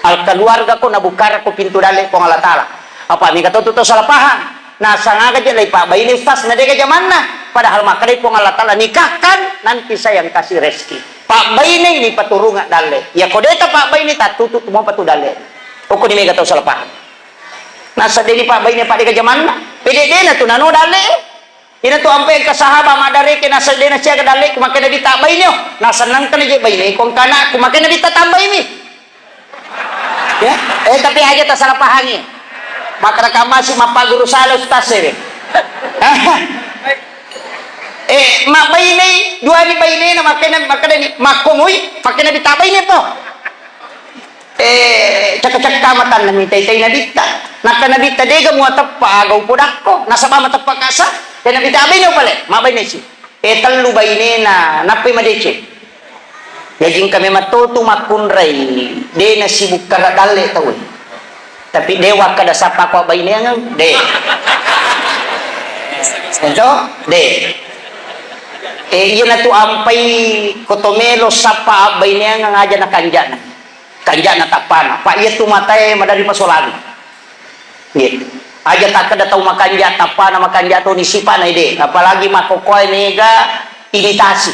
al keluarga ko nabukar ko pintu dali ko Allah Ta'ala apa mi kata tuto salah paham nah sangaga je lai pak bayi ni ustaz na dega zaman na padahal makari ko Allah Ta'ala nikahkan nanti saya yang kasih rezeki pak bayi ni paturunga dali ya kodeta pak bayi ni tatutut mo patu dali o ko ni mi kata salah paham nah sadeni pak bayi ni pak dega zaman na pede na tu nano dali ina tu ampai ke sahaba madare ke nasa dena cia kedale ku makan di tak bayi ni nah senang kan je bayi ni kong kana ku makan di tak tambah ini ya tapi aja tak salah pahami maka kama si mapa guru salah ustaz ni mak bayi ni dua ni bayi ni makan ni makumui pakai di tak bayi ni po cak-cak kamatan na mitay-tay na dita naka na dita dega mo atapa agaw pudak ko nasa ba matapa kasa kaya na dita abay na pala mabay na si talu bay ni na napay madeche yajing kami matuto makunray de na si bukara dali tawin tapi dewa kada sapa ko bay niya nga de ito de yun na to ampay kotomelo sapa abay niya nga ngaja na kanja na kanja na tapana pak iya tumatay madari pasolagi yeah. Aja tak kada tahu makanja tapana makanja to ni sipa na ide apalagi makokoy nega imitasi